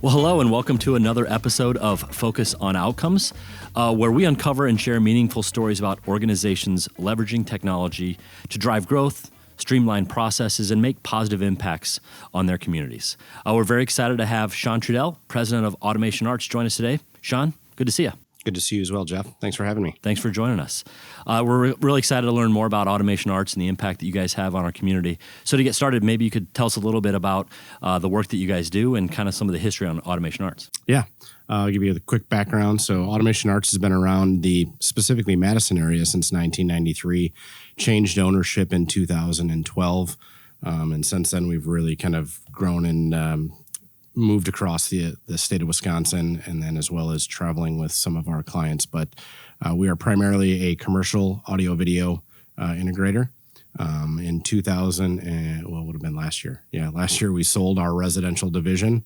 Well, hello and welcome to another episode of Focus on Outcomes, where we uncover and share meaningful stories about organizations leveraging technology to drive growth, streamline processes, and make positive impacts on their communities. We're very excited to have Shaun Trudell, president of Automation Arts, join us today. Shaun, good to see you. Good to see you as well, Jeff. Thanks for having me. Thanks for joining us. We're really excited to learn more about Automation Arts and the impact that you guys have on our community. So to get started, maybe you could tell us a little bit about the work that you guys do and kind of some of the history on Automation Arts. Yeah, I'll give you the quick background. So Automation Arts has been around the specifically Madison area since 1993, changed ownership in 2012. And since then, we've really kind of grown and moved across the state of Wisconsin, and then as well as traveling with some of our clients. But we are primarily a commercial audio video integrator. In 2000, and what would have been last year? Yeah, last year we sold our residential division.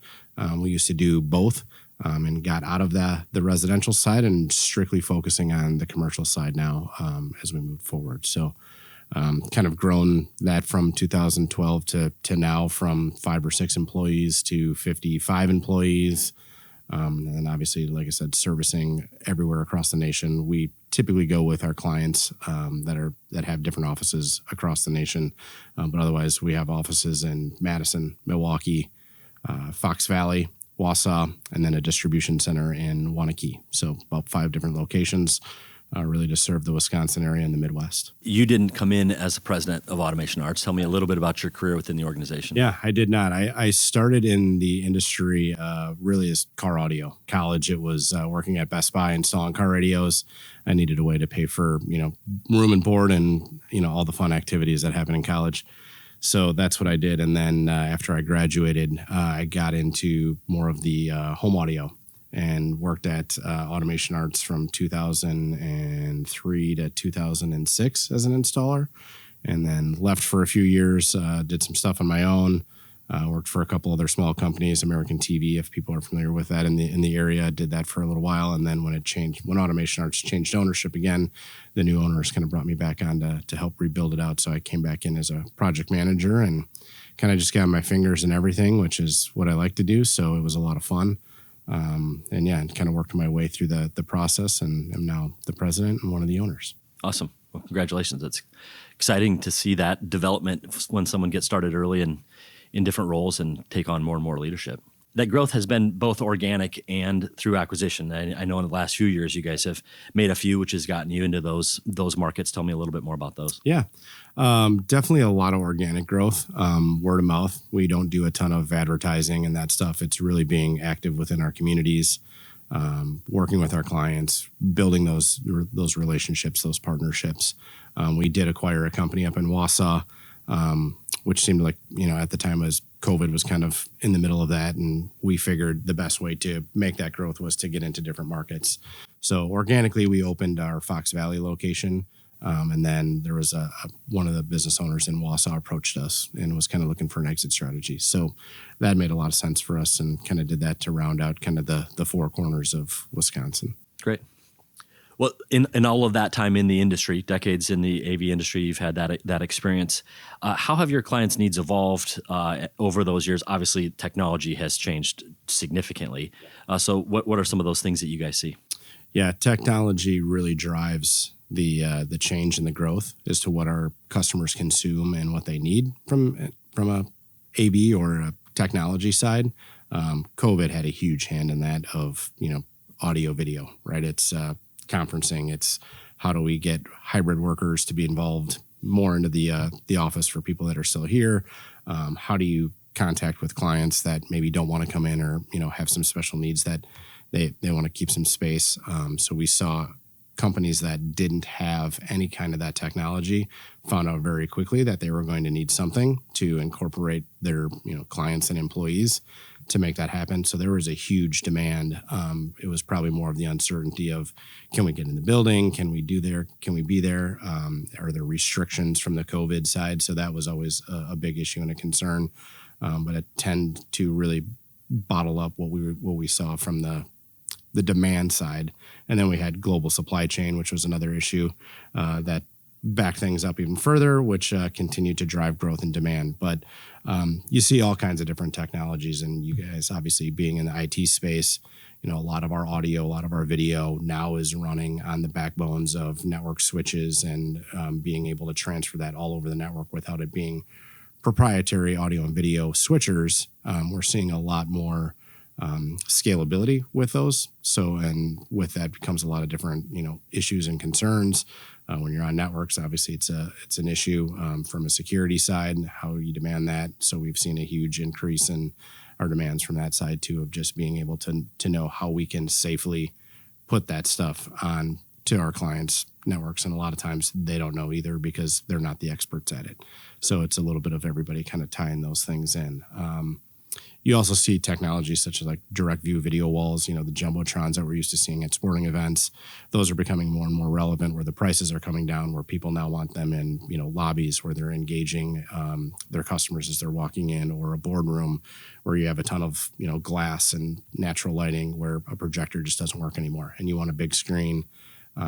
We used to do both and got out of the residential side and strictly focusing on the commercial side now as we move forward. So kind of grown that from 2012 to now, from 5 or 6 employees to 55 employees. And then obviously, like I said, servicing everywhere across the nation. We typically go with our clients that have different offices across the nation. But otherwise, we have offices in Madison, Milwaukee, Fox Valley, Wausau, and then a distribution center in Waunakee. So about 5 different locations. Really to serve the Wisconsin area and the Midwest. You didn't come in as the president of Automation Arts. Tell me a little bit about your career within the organization. Yeah, I did not. I started in the industry really as car audio. College, it was working at Best Buy installing car radios. I needed a way to pay for, room and board and, all the fun activities that happen in college. So that's what I did. And then after I graduated, I got into more of the home audio and worked at Automation Arts from 2003 to 2006 as an installer, and then left for a few years, did some stuff on my own, worked for a couple other small companies, American TV, if people are familiar with that in the area, did that for a little while. And then when Automation Arts changed ownership again, the new owners kind of brought me back on to help rebuild it out. So I came back in as a project manager and kind of just got my fingers in everything, which is what I like to do. So it was a lot of fun. And kind of worked my way through the process, and am now the president and one of the owners. Awesome. Well, congratulations. It's exciting to see that development when someone gets started early and in different roles and take on more and more leadership. That growth has been both organic and through acquisition. I know in the last few years you guys have made a few, which has gotten you into those markets. Tell me a little bit more about those. Yeah, definitely a lot of organic growth, word of mouth. We don't do a ton of advertising and that stuff. It's really being active within our communities, working with our clients, building those relationships, those partnerships. We did acquire a company up in Wausau, which seemed like, at the time as COVID was kind of in the middle of that. And we figured the best way to make that growth was to get into different markets. So organically, we opened our Fox Valley location. And then there was one of the business owners in Wausau approached us and was kind of looking for an exit strategy. So that made a lot of sense for us and kind of did that to round out kind of the 4 corners of Wisconsin. Great. Well, in all of that time in the industry, decades in the AV industry, you've had that experience. How have your clients' needs evolved over those years? Obviously, technology has changed significantly. So what are some of those things that you guys see? Yeah, technology really drives the change and the growth as to what our customers consume and what they need from a AV or a technology side. COVID had a huge hand in that of, audio video, right? It's conferencing. It's how do we get hybrid workers to be involved more into the office for people that are still here? How do you contact with clients that maybe don't want to come in or, have some special needs that they want to keep some space? So we saw companies that didn't have any kind of that technology found out very quickly that they were going to need something to incorporate their, clients and employees to make that happen. So there was a huge demand. It was probably more of the uncertainty of, can we get in the building? Can we be there? Are there restrictions from the COVID side? So that was always a big issue and a concern. But it tended to really bottle up what we saw from the demand side. And then we had global supply chain, which was another issue that back things up even further, which continue to drive growth and demand. But you see all kinds of different technologies, and you guys obviously being in the IT space, a lot of our audio, a lot of our video now is running on the backbones of network switches, and being able to transfer that all over the network without it being proprietary audio and video switchers. We're seeing a lot more scalability with those. So, and with that becomes a lot of different, issues and concerns. When you're on networks, obviously it's an issue from a security side, how you demand that. So we've seen a huge increase in our demands from that side too, of just being able to know how we can safely put that stuff on to our clients' networks. And a lot of times they don't know either because they're not the experts at it. So it's a little bit of everybody kind of tying those things in. You also see technology such as like direct view video walls, the jumbotrons that we're used to seeing at sporting events. Those are becoming more and more relevant, where the prices are coming down, where people now want them in, lobbies where they're engaging their customers as they're walking in, or a boardroom where you have a ton of, glass and natural lighting where a projector just doesn't work anymore. And you want a big screen.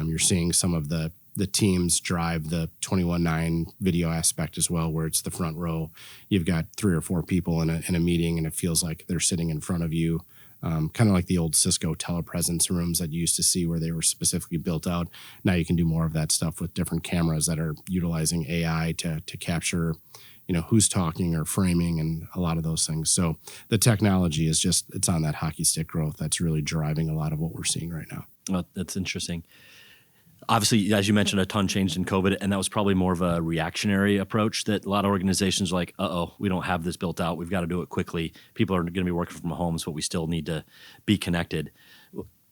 You're seeing some of the teams drive the 21:9 video aspect as well, where it's the front row. You've got 3 or 4 people in a meeting, and it feels like they're sitting in front of you, kind of like the old Cisco telepresence rooms that you used to see where they were specifically built out. Now you can do more of that stuff with different cameras that are utilizing AI to capture, who's talking or framing and a lot of those things. So the technology is it's on that hockey stick growth that's really driving a lot of what we're seeing right now. Well, that's interesting. Obviously, as you mentioned, a ton changed in COVID, and that was probably more of a reactionary approach that a lot of organizations are like, we don't have this built out. We've got to do it quickly. People are going to be working from homes, but we still need to be connected.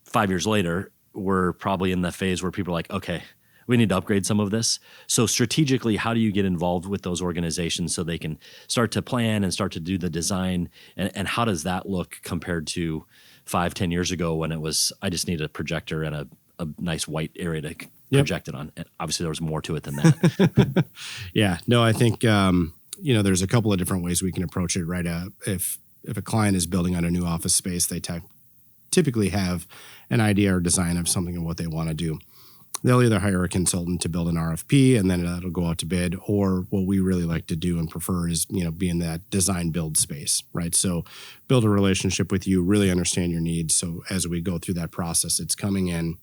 5 years later, we're probably in the phase where people are like, okay, we need to upgrade some of this. So strategically, how do you get involved with those organizations so they can start to plan and start to do the design? And how does that look compared to 5-10 years ago when it was, I just need a projector and a nice white area to project it on? And obviously, there was more to it than that. Yeah. No, I think, there's a couple of different ways we can approach it, right? If a client is building out a new office space, they typically have an idea or design of something of what they want to do. They'll either hire a consultant to build an RFP, and then that'll go out to bid, or what we really like to do and prefer is, be in that design build space, right? So build a relationship with you, really understand your needs. So as we go through that process, it's coming in,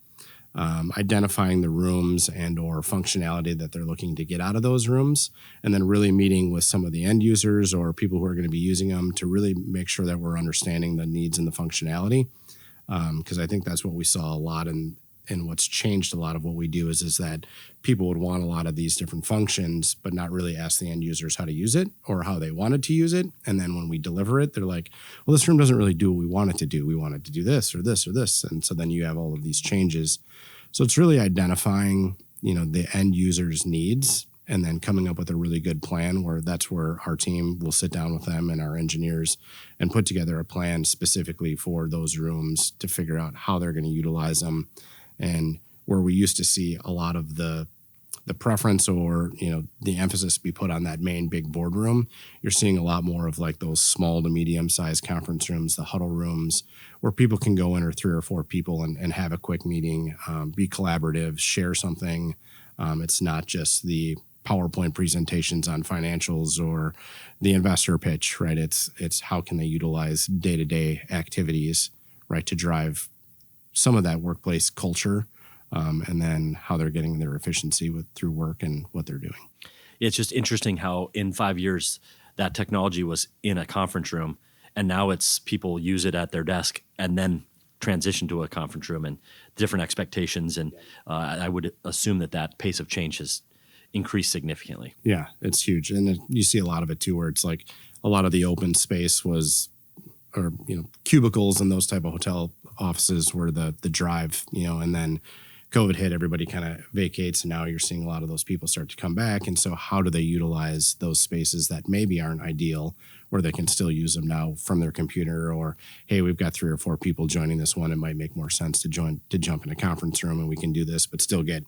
identifying the rooms and or functionality that they're looking to get out of those rooms, and then really meeting with some of the end users or people who are going to be using them to really make sure that we're understanding the needs and the functionality. Because I think that's what we saw a lot, and what's changed a lot of what we do is that people would want a lot of these different functions, but not really ask the end users how to use it or how they wanted to use it. And then when we deliver it, they're like, well, this room doesn't really do what we want it to do. We want it to do this or this or this. And so then you have all of these changes. So it's really identifying, the end user's needs, and then coming up with a really good plan that's where our team will sit down with them and our engineers and put together a plan specifically for those rooms to figure out how they're going to utilize them. And where we used to see a lot of the preference or, the emphasis be put on that main big boardroom, you're seeing a lot more of like those small to medium sized conference rooms, the huddle rooms, where people can go in, or 3 or 4 people, and have a quick meeting, be collaborative, share something. It's not just the PowerPoint presentations on financials or the investor pitch, right? It's how can they utilize day-to-day activities, right, to drive some of that workplace culture, and then how they're getting their efficiency through work and what they're doing. It's just interesting how in 5 years that technology was in a conference room, and now it's people use it at their desk and then transition to a conference room, and different expectations. And I would assume that pace of change has increased significantly. Yeah, it's huge. And you see a lot of it too, where it's like a lot of the open space was, or, cubicles and those type of hotel offices were the drive, and then COVID hit, everybody kind of vacates, and now you're seeing a lot of those people start to come back. And so how do they utilize those spaces that maybe aren't ideal, where they can still use them now from their computer, or, hey, we've got 3 or 4 people joining this one. It might make more sense to jump in a conference room, and we can do this, but still get,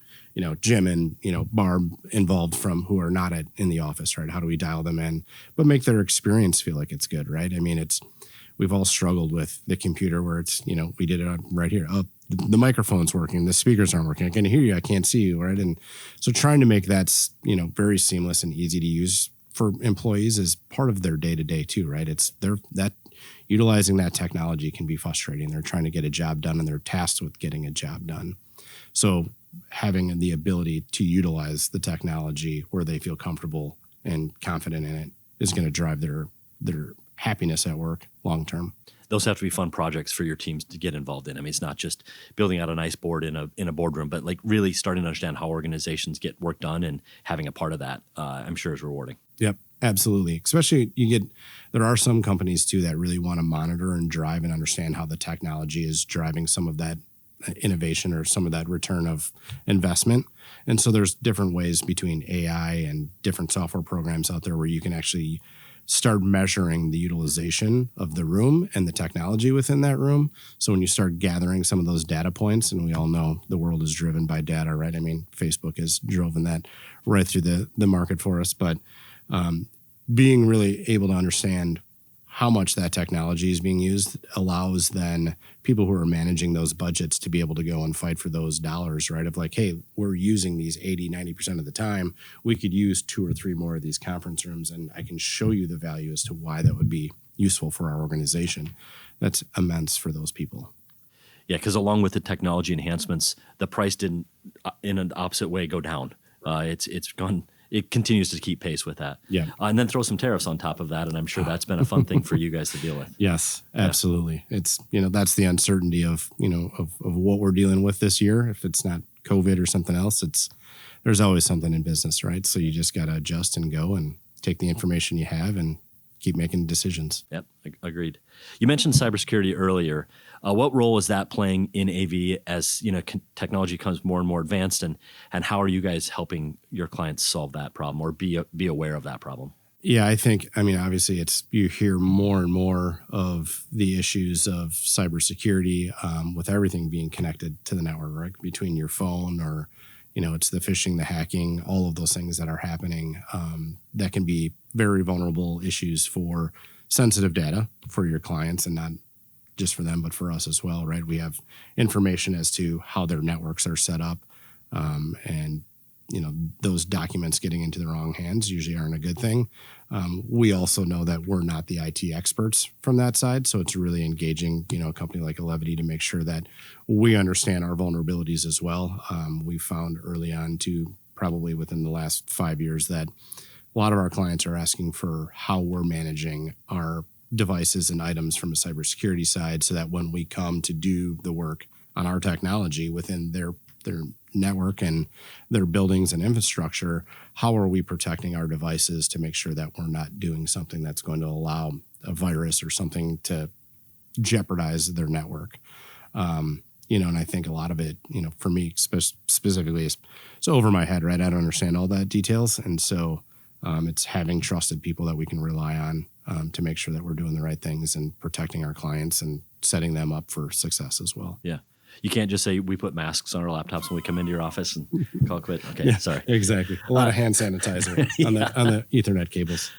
Jim and, Barb involved from who are not in the office, right? How do we dial them in, but make their experience feel like it's good, right? I mean, we've all struggled with the computer where it's, we did it right here. Oh, the microphone's working, the speakers aren't working. I can hear you, I can't see you, right? And so trying to make that, very seamless and easy to use for employees is part of their day-to-day too, right? It's that utilizing that technology can be frustrating. They're trying to get a job done and they're tasked with getting a job done. So having the ability to utilize the technology where they feel comfortable and confident in it is going to drive their happiness at work long term. Those have to be fun projects for your teams to get involved in. I mean, it's not just building out a nice board in a boardroom, but like really starting to understand how organizations get work done, and having a part of that, I'm sure is rewarding. Yep, absolutely. Especially there are some companies too that really want to monitor and drive and understand how the technology is driving some of that innovation or some of that return of investment. And so there's different ways between AI and different software programs out there where you can actually start measuring the utilization of the room and the technology within that room. So when you start gathering some of those data points, and we all know the world is driven by data, right? I mean, Facebook has driven that right through the market for us. But being really able to understand how much that technology is being used allows then people who are managing those budgets to be able to go and fight for those dollars, right? Of like, hey, we're using these 80-90% of the time. We could use 2 or 3 more of these conference rooms, and I can show you the value as to why that would be useful for our organization. That's immense for those people. Yeah, because along with the technology enhancements, the price didn't, in an opposite way, go down. It's gone. It continues to keep pace with that. Yeah. And then throw some tariffs on top of that, and I'm sure that's been a fun thing for you guys to deal with. Yes, absolutely. Yeah. It's, that's the uncertainty of what we're dealing with this year. If it's not COVID or something else, there's always something in business, right? So you just got to adjust and go and take the information you have and keep making decisions. Yep, agreed. You mentioned cybersecurity earlier. What role is that playing in AV as technology becomes more and more advanced, and how are you guys helping your clients solve that problem or be aware of that problem? Yeah, obviously you hear more and more of the issues of cybersecurity with everything being connected to the network, right? Between your phone or it's the phishing, the hacking, all of those things that are happening that can be very vulnerable issues for sensitive data for your clients, and not just for them, but for us as well, right? We have information as to how their networks are set up, and those documents getting into the wrong hands usually aren't a good thing. We also know that we're not the IT experts from that side, so it's really engaging, a company like ManagedIT to make sure that we understand our vulnerabilities as well. We found early on to probably within the last 5 years that a lot of our clients are asking for how we're managing our devices and items from a cybersecurity side, so that when we come to do the work on our technology within their network and their buildings and infrastructure, how are we protecting our devices to make sure that we're not doing something that's going to allow a virus or something to jeopardize their network. And I think a lot of it, for me specifically, is over my head, right? I don't understand all that details. And so it's having trusted people that we can rely on to make sure that we're doing the right things and protecting our clients and setting them up for success as well. Yeah. You can't just say we put masks on our laptops when we come into your office and call it quit. Okay, yeah, sorry. Exactly. A lot of hand sanitizer on the Ethernet cables.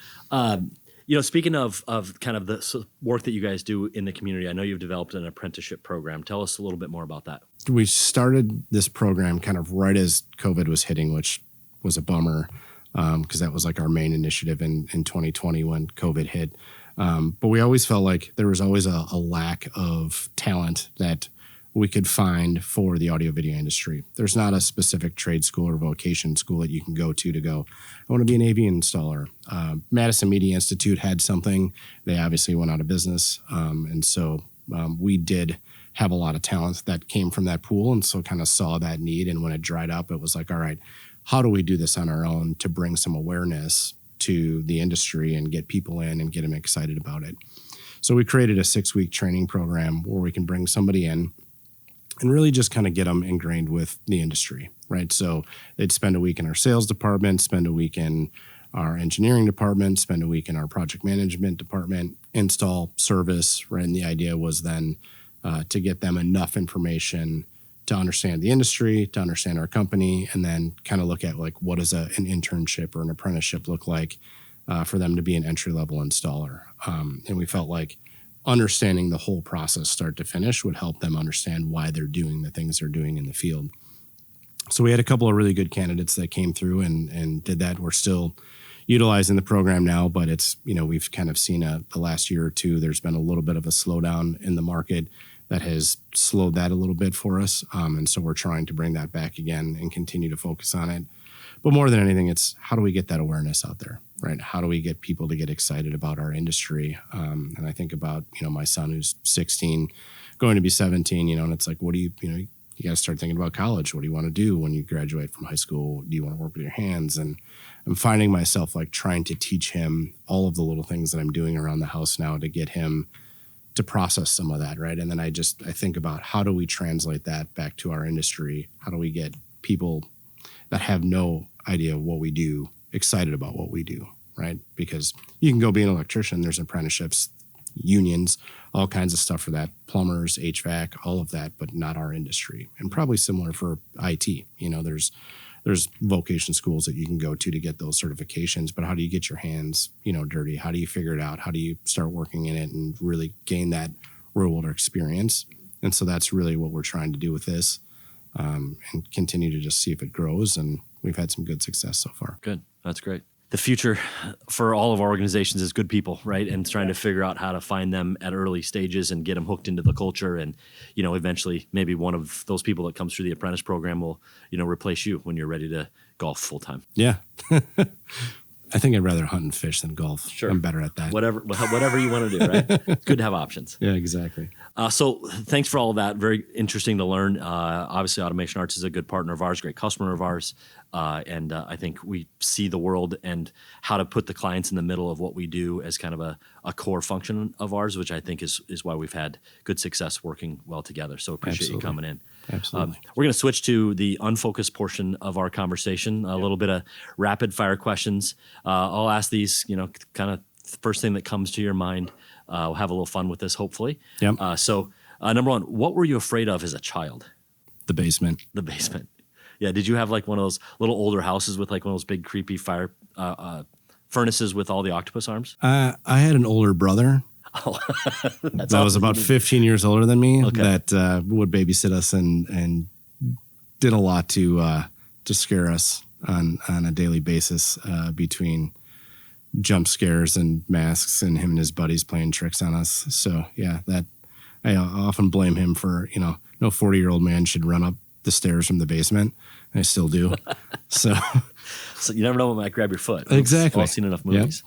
Speaking of kind of the work that you guys do in the community, I know you've developed an apprenticeship program. Tell us a little bit more about that. We started this program kind of right as COVID was hitting, which was a bummer because that was like our main initiative in 2020 when COVID hit. But we always felt like there was always a lack of talent that we could find for the audio video industry. There's not a specific trade school or vocation school that you can go to go, I want to be an AV installer. Madison Media Institute had something. They obviously went out of business. And so we did have a lot of talent that came from that pool, and so kind of saw that need. And when it dried up, it was like, all right, how do we do this on our own to bring some awareness to the industry and get people in and get them excited about it? So we created a 6-week training program where we can bring somebody in and really just kind of get them ingrained with the industry, right? So they'd spend a week in our sales department, spend a week in our engineering department, spend a week in our project management department, install, service, right? And the idea was then to get them enough information to understand the industry, to understand our company, and then kind of look at like what does an internship or an apprenticeship look like for them to be an entry-level installer. And we felt like understanding the whole process start to finish would help them understand why they're doing the things they're doing in the field. So we had a couple of really good candidates that came through and did that. We're still utilizing the program now, but it's, we've kind of seen the last year or two, there's been a little bit of a slowdown in the market that has slowed that a little bit for us. And so we're trying to bring that back again and continue to focus on it. But more than anything, it's how do we get that awareness out there, right? How do we get people to get excited about our industry? And I think about, my son who's 16, going to be 17, and it's like, what do you got to start thinking about college. What do you want to do when you graduate from high school? Do you want to work with your hands? And I'm finding myself like trying to teach him all of the little things that I'm doing around the house now to get him to process some of that, right? And then I think about how do we translate that back to our industry? How do we get people that have no idea what we do excited about what we do, right? Because you can go be an electrician, there's apprenticeships, unions, all kinds of stuff for that, plumbers, HVAC, all of that, but not our industry. And probably similar for IT. There's vocation schools that you can go to get those certifications, but how do you get your hands, dirty? How do you figure it out? How do you start working in it and really gain that real world experience? And so that's really what we're trying to do with this, and continue to just see if it grows. And we've had some good success so far. Good. That's great. The future for all of our organizations is good people, right? And trying to figure out how to find them at early stages and get them hooked into the culture. And, eventually maybe one of those people that comes through the apprentice program will, replace you when you're ready to golf full time. Yeah. I think I'd rather hunt and fish than golf. Sure. I'm better at that. Whatever you want to do, right? It's good to have options. Yeah, exactly. So thanks for all of that. Very interesting to learn. Obviously, Automation Arts is a good partner of ours, great customer of ours. And I think we see the world and how to put the clients in the middle of what we do as kind of a core function of ours, which I think is why we've had good success working well together. So appreciate you coming in. Absolutely. We're going to switch to the unfocused portion of our conversation, a little bit of rapid fire questions. I'll ask these, kind of first thing that comes to your mind. We'll have a little fun with this, hopefully. Yep. So number one, what were you afraid of as a child? The basement. The basement. Yeah. Did you have like one of those little older houses with like one of those big creepy fire furnaces with all the octopus arms? I had an older brother. Oh, that was about 15 years older than me. Okay. That would babysit us and did a lot to scare us on a daily basis, between jump scares and masks and him and his buddies playing tricks on us. So yeah, that I often blame him for, no 40-year-old man should run up the stairs from the basement. I still do. So you never know what might grab your foot. Exactly. I've seen enough movies.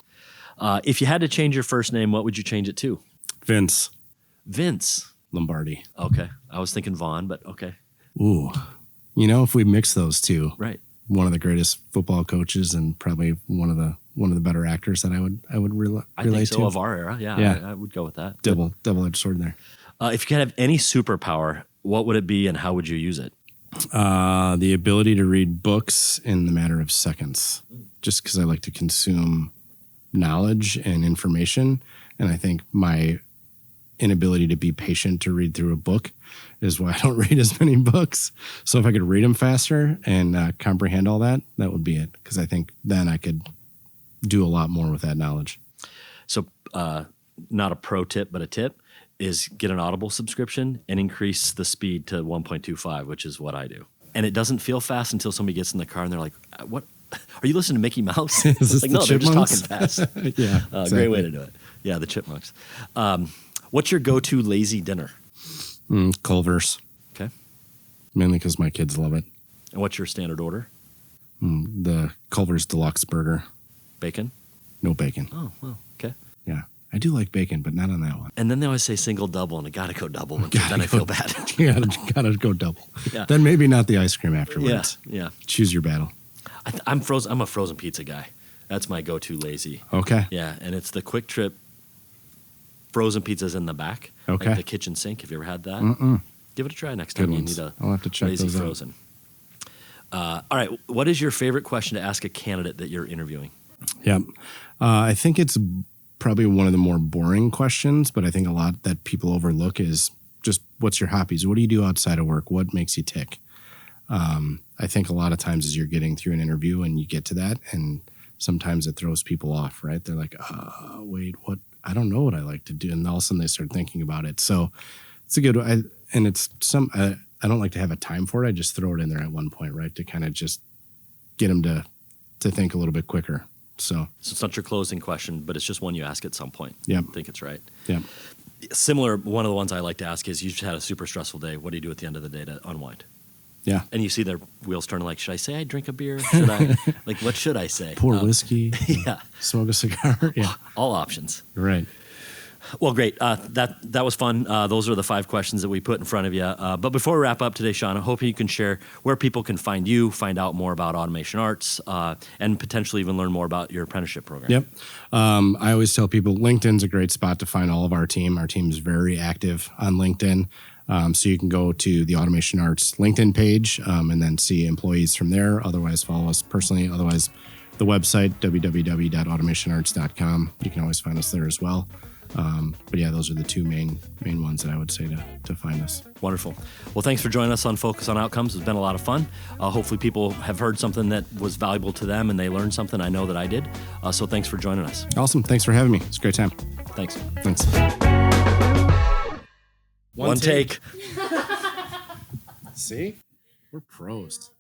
Yep. If you had to change your first name, what would you change it to? Vince Lombardi. Okay. I was thinking Vaughn, but okay. Ooh, if we mix those two, right. One of the greatest football coaches and probably one of the better actors that I would relate I think so, to. of our era. Yeah. I would go with that. Double-edged sword there. If you could have any superpower, what would it be and how would you use it? The ability to read books in the matter of seconds, just because I like to consume knowledge and information. And I think my inability to be patient to read through a book is why I don't read as many books. So if I could read them faster and comprehend all that, that would be it. Because I think then I could do a lot more with that knowledge. So not a pro tip, but a tip is get an Audible subscription and increase the speed to 1.25, which is what I do. And it doesn't feel fast until somebody gets in the car and they're like, what? Are you listening to Mickey Mouse? Like, no, they're just Chipmunks? talking fast. Yeah, exactly. Great way to do it. Yeah, the Chipmunks. What's your go-to lazy dinner? Culver's. Okay. Mainly because my kids love it. And what's your standard order? The Culver's Deluxe Burger. Bacon? No bacon. Oh, well, okay. Yeah. I do like bacon, but not on that one. And then they always say single, double, and I got to go double. Then I feel bad. You gotta go double. Yeah. Then maybe not the ice cream afterwards. Yeah. Choose your battle. I'm frozen. I'm a frozen pizza guy. That's my go-to lazy. Okay. Yeah, and it's the Quick Trip frozen pizzas in the back. Okay. Like the kitchen sink. Have you ever had that? Mm-mm. Give it a try next time. Good You ones. need a I'll have to check lazy those out. frozen. All right. What is your favorite question to ask a candidate that you're interviewing? Yep. I think it's probably one of the more boring questions, but I think a lot that people overlook is just what's your hobbies? What do you do outside of work? What makes you tick? I think a lot of times as you're getting through an interview and you get to that, and sometimes it throws people off, right? They're like, wait, I don't know what I like to do. And all of a sudden they start thinking about it. So it's a good, I don't like to have a time for it. I just throw it in there at one point, right? To kind of just get them to think a little bit quicker. So it's not your closing question, but it's just one you ask at some point. Yeah. I think it's right. Yeah. Similar, one of the ones I like to ask is, you've had a super stressful day. What do you do at the end of the day to unwind? Yeah. And you see their wheels turning, like, should I say I drink a beer? Should I, like, what should I say? Pour whiskey. Yeah. Smoke a cigar. Yeah. All options. Right. Well, great. That was fun. Those are the 5 questions that we put in front of you. But before we wrap up today, Shaun, I hope you can share where people can find you, find out more about Automation Arts, and potentially even learn more about your apprenticeship program. Yep. I always tell people LinkedIn's a great spot to find all of our team. Our team is very active on LinkedIn. So you can go to the Automation Arts LinkedIn page and then see employees from there. Otherwise, follow us personally. Otherwise, the website, www.automationarts.com. You can always find us there as well. But yeah, those are the 2 main ones that I would say to find us. Wonderful. Well, thanks for joining us on Focus on Outcomes. It's been a lot of fun. Hopefully people have heard something that was valuable to them and they learned something. I know that I did. So thanks for joining us. Awesome. Thanks for having me. It's a great time. Thanks. Thanks. One take. See? We're pros.